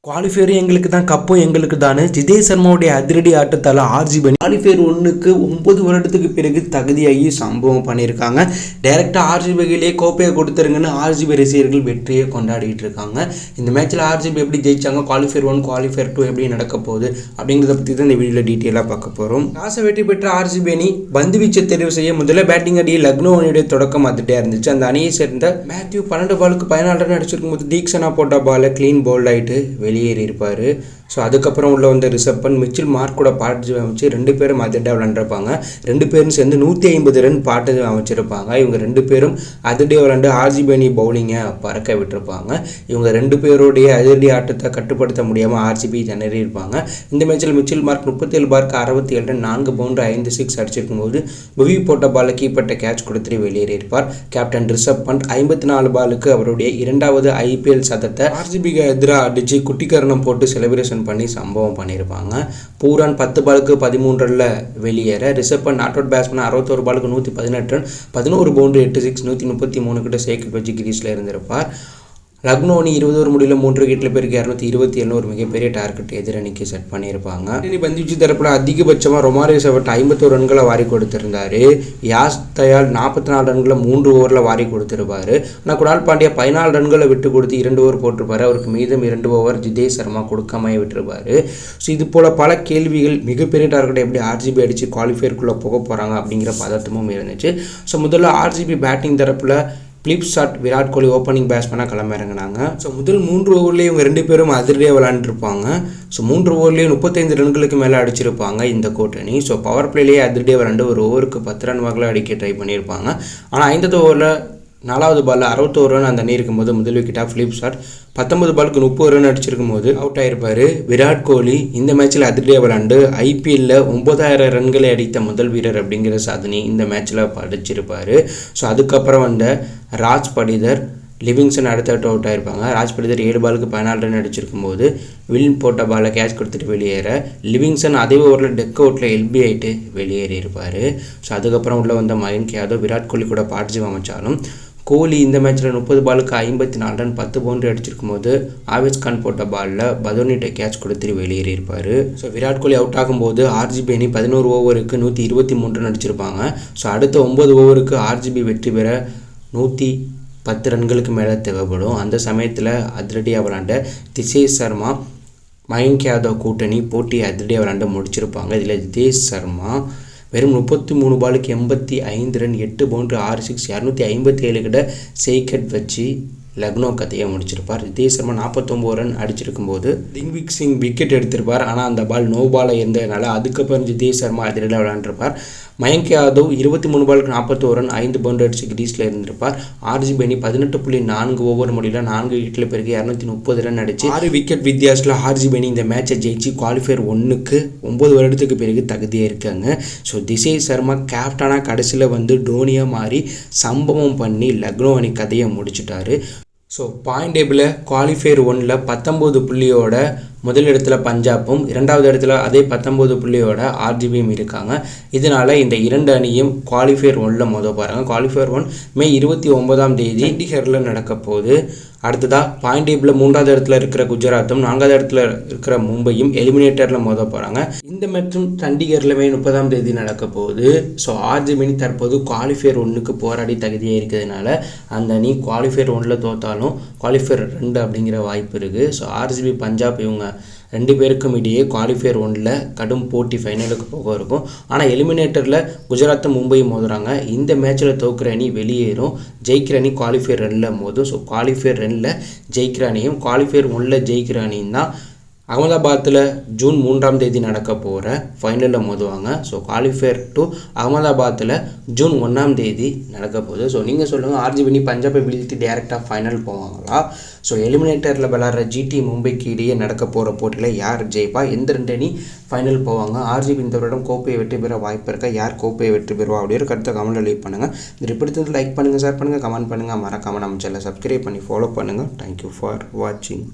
Qualifier எங்களுக்கு தான், கப்பும் எங்களுக்கு தானே. ஜிதேஷ் சர்மாவுடைய அதிரடி ஆட்டத்தால் ஆர்சிபி குவாலிஃபயர் 1க்கு 9 வருடத்துக்கு பிறகு தகுதியாகி சம்பவம் பண்ணியிருக்காங்க. டைரெக்டாக ஆர்சிபியிலே கோப்பையை கொடுத்துருங்கன்னு ஆர்சிபி ரசிகர்கள் வெற்றியை கொண்டாடிட்டு இருக்காங்க. இந்த மேட்ச்சில் ஆர்சிபி எப்படி ஜெயிச்சாங்க, குவாலிஃபயர் 1 குவாலிஃபயர் 2 எப்படி நடக்க போகுது அப்படிங்கிறத பற்றி தான் இந்த வீடியோவில் டீட்டெயிலாக பார்க்க போகிறோம். டாஸை வெற்றி பெற்ற ஆர்சிபி அணி பந்து வீச்சை தெரிவு செய்ய முதல்ல பேட்டிங் அடியை லக்னோ அணியுடைய தொடக்கம் அதிட்டே இருந்துச்சு. அந்த அணியை சேர்ந்த மேத்யூ 12 பாலுக்கு 14 ரன் அடிச்சிருக்கும் போது தீக்ஷனா போட்ட பாலை க்ளீன் போல்ட் ஆகிட்டு வெளியேறி இருப்பார். ஸோ அதுக்கப்புறம் உள்ள வந்து ரிஷப் பண்ட் மிச்சில் மார்க் கூட பார்ட்னர்ஷிப் அமைச்சு 2 பேரும் அதிர்டாக விளாண்டுருப்பாங்க. 2 பேரும் சேர்ந்து 150 ரன் பார்ட்னர்ஷிப் அமைச்சிருப்பாங்க. இவங்க 2 பேரும் அதிர்டியாக விளாண்டு ஆர்சிபி அணி பவுலிங்கை பறக்க விட்டுருப்பாங்க. இவங்க 2 பேருடைய அதிரடி ஆட்டத்தை கட்டுப்படுத்த முடியாமல் ஆர்சிபி திணறி இருப்பாங்க. இந்த மேட்சில் மிச்சில் மார்க் 37 பாலுக்கு 67 ரன் 4 பவுண்டர் 5 6 அடிச்சிருக்கும் போது புவி போட்ட பாலை கீப்பர்ட்ட கேட்ச் கொடுத்துட்டு வெளியேறி இருப்பார். கேப்டன் ரிஷப் பண்ட் 54 பாலுக்கு அவருடைய 2வது IPL சதத்தை ஆர்சிபிக்கு எதிராக அடித்து குட்டிக்கரணம் போட்டு செலிப்ரேஷன் பண்ணி சம்பவம் பண்ணியிருப்பாங்க. பூரான் 10 பாலுக்கு 13 ரன்ல வெளியேற Rishabh Pant not out batsman 61 பாலுக்கு 118 ரன் 11 பவுண்டரி 8 6 133 கிட்ட சேக் வச்சு கிரீஸில் இருந்திருப்பார். லக்னோ அணி 20 ஓவர் முடியல 3 விக்கெட்டில் பேருக்கு 227 ஒரு மிகப்பெரிய டார்கெட் எதிரணிக்கு செட் பண்ணியிருப்பாங்க. பந்துவீச்சு தரப்பில் அதிகபட்சமாக ரொமாரியோ செவட் 51 ரன்களை வாரி கொடுத்திருந்தாரு. யாஸ் தயால் 44 ரன்களை 3 ஓவரில் வாரி கொடுத்துருப்பாரு. ஆனால் குணால் பாண்டியா 14 ரன்களை விட்டு கொடுத்து 2 ஓவர் போட்டிருப்பாரு. அவருக்கு மீதம் 2 ஓவர் ஜிதேஷ் சர்மா கொடுக்காம விட்டுருப்பாரு. ஸோ இது போல் பல கேள்விகள், மிகப்பெரிய டார்கெட்டை எப்படி ஆர்சிபி அடித்து குவாலிஃபயருக்குள்ளே போக போகிறாங்க அப்படிங்கிற பதட்டமும் இருந்துச்சு. ஸோ முதல்ல ஆர்சிபி பேட்டிங் தரப்பில் flip shot Virat Kohli opening பேட்ஸ்மேனாக கிளம்பிறங்கினாங்க. So முதல் 3 ஓவர்லேயே இவங்க 2 பேரும் அதிரடியாக விளாண்டுருப்பாங்க. ஸோ 3 ஓவர்லேயே 35 ரன்களுக்கு மேலே அடிச்சிருப்பாங்க இந்த கூட்டணி. ஸோ பவர் பிளேலேயே அதிரடியாக விளாண்டு ஒரு ஓவருக்கு 10 ரன் வாக்கில் அடிக்க ட்ரை பண்ணியிருப்பாங்க. ஆனால் 5வது ஓவரில் 4வது பாலில் 61 ரன் அந்த அணி இருக்கும்போது முதல் விக்கெட்டாக பிளிப் ஷாட் 19 பாலுக்கு 30 ரன் அடிச்சிருக்கும் போது அவுட் ஆகிருப்பார். விராட் கோலி இந்த மேட்ச்சில் அதிரடியாக விளாண்டு IPL 9000 ரன்களை அடித்த முதல் வீரர் அப்படிங்கிற சாதனை இந்த மேட்ச்சில் படிச்சிருப்பார். ஸோ அதுக்கப்புறம் வந்த ராஜ் படிதர், லிவிங்ஸ்டன் அடுத்தடுத்து அவுட் ஆகிருப்பாங்க. ராஜ் படிதர் 7 பாலுக்கு 14 ரன் அடிச்சிருக்கும் போது வில் போட்ட பாலை கேட்ச் கொடுத்துட்டு வெளியேற லிவிங்ஸ்டன் அதே ஓவரில் டெக் அவுட்டில் LB ஆகிட்டு வெளியேறி இருப்பார். ஸோ அதுக்கப்புறம் உள்ள வந்த மயங்க் யாதவ் விராட் கோலி கூட பார்ட்னர்ஷிப் அமைச்சாலும் கோலி இந்த மேட்ச்சில் 30 பாலுக்கு 54 ரன் 10 பவுண்டரி அடிச்சிருக்கும் போது ஆவேஸ் கான் போட்ட பாலில் பதோனிட்ட கேட்ச் கொடுத்துட்டு வெளியேறி இருப்பார். ஸோ விராட் கோலி அவுட் ஆகும்போது ஆர்சிபி அணி 11 ஓவருக்கு 123 ரன் அடிச்சிருப்பாங்க. ஸோ அடுத்த 9 ஓவருக்கு ஆர்சிபி வெற்றி பெற 110 ரன்களுக்கு மேலே தேவைப்படும். அந்த சமயத்தில் அதிரடியாக விளாண்ட ஜிதேஷ் சர்மா மயங்க் யாதவ் கூட்டணி போட்டி அதிரடியாக விளாண்டு முடிச்சிருப்பாங்க. இதில் ஜிதேஷ் சர்மா வெறும் 33 பாலுக்கு 85 ரன் 8 பவுண்டரி 6 6 257 கிட்ட சேக்கெட் வச்சு லக்னோ கதையை முடிச்சிருப்பார். ஜிதேஷ் சர்மா 49 ரன் அடிச்சிருக்கும் போது திங்விக் சிங் விக்கெட் எடுத்திருப்பார். ஆனால் அந்த பால் நோ பாலாக இருந்ததுனால அதுக்கப்புறம் ஜிதேஷ் சர்மா அதிரடியாக விளையாண்டுருப்பார். மயங்க் யாதவ் 23 பாலுக்கு 41 ரன் 5 பவுண்டரி அடிச்சு கிரீஸில் இருந்திருப்பார். ஆர்சிபி அணி 18.4 ஓவர் முடியல 4 விக்கெட்டில் பிறகு 230 ரன் அடிச்சு 6 விக்கெட் வித்தியாசத்தில் ஆர்சிபி அணி இந்த மேட்சை ஜெயிச்சு குவாலிஃபயர் 1க்கு 9 வருடத்துக்கு பிறகு தகுதியாக இருக்காங்க. ஸோ ஜிதேஷ் சர்மா கேப்டனாக கடைசியில் வந்து டோனியாக மாறி சம்பவம் பண்ணி லக்னோ அணி கதையை முடிச்சுட்டாரு. ஸோ பாயிண்ட் டேபிளில் குவாலிஃபயர் 1ல் 19 புள்ளியோட முதல் இடத்துல பஞ்சாப்பும் 2வது இடத்துல அதே 19 புள்ளியோட ஆர்சிபியும் இருக்காங்க. இதனால் இந்த 2 அணியும் குவாலிஃபயர் 1ல் மோத போகிறாங்க. குவாலிஃபயர் 1 மே 29ஆம் தேதி சண்டிகரில் நடக்க போகுது. அடுத்ததாக பாயிண்ட் டேபிளில் 3வது இடத்துல இருக்கிற குஜராத்தும் 4வது இடத்துல இருக்கிற மும்பையும் எலிமினேட்டரில் மோத போகிறாங்க. இந்த மேட்சும் சண்டிகரில் மே 30ஆம் தேதி நடக்க போகுது. ஸோ ஆர்சிபி தற்போது குவாலிஃபயர் 1க்கு போராடி தகுதியாக இருக்கிறதுனால அந்த அணி குவாலிஃபயர் 1ல் தோற்றாலும் குவாலிஃபயர் 2 அப்படிங்கிற வாய்ப்பு இருக்குது. ஸோ ஆர்சிபி பஞ்சாப் இவங்க 2 பேருக்கும் இடையே குவாலிஃபயர் 1ல் கடும் போட்டி ஃபைனலுக்கு போக இருக்கும். ஆனால் எலிமினேட்டரில் குஜராத்தும் மும்பையும் மோதுறாங்க. இந்த மேட்ச்சில் தோக்குற அணி வெளியேறும், ஜெயிக்கிற அணி குவாலிஃபயர் 2ல் மோதும். ஸோ குவாலிஃபயர் 2ல் ஜெயிக்கிற அணியும் குவாலிஃபயர் 1ல் ஜெயிக்கிற அணியும் தான் அகமதாபாத்தில் ஜூன் 3ஆம் தேதி நடக்க போகிற ஃபைனலில் மோதுவாங்க. ஸோ குவாலிஃபயர் 2 அகமதாபாத்தில் ஜூன் 1ஆம் தேதி நடக்க போகுது. ஸோ நீங்கள் சொல்லுங்கள், ஆர்சிபி பஞ்சாபை வீழ்த்தி டேரெக்டாக ஃபைனல் போவாங்களா? ஸோ எலிமினேட்டரில் விளாட்ற GT மும்பைக்கு இடையே நடக்க போகிற போட்டியில் யார் ஜெயிப்பா, எந்த 2 அணி ஃபைனல் போவாங்க, ஆர்சிபி இந்த வருடம் கோப்பையை வெற்றி பெற வாய்ப்பு இருக்கா, யார் கோப்பையை வெற்றி பெறுவா அப்படிங்கிற கருத்தை கமெண்ட்டில் லீவ் பண்ணுங்கள். இது பிடித்தது லைக் பண்ணுங்கள், ஷேர் பண்ணுங்கள், கமெண்ட் பண்ணுங்கள், மறக்காமல் நம்ம சேனலை சப்ஸ்கிரைப் பண்ணி ஃபாலோ பண்ணுங்கள். தேங்க்யூ ஃபார் வாட்சிங்.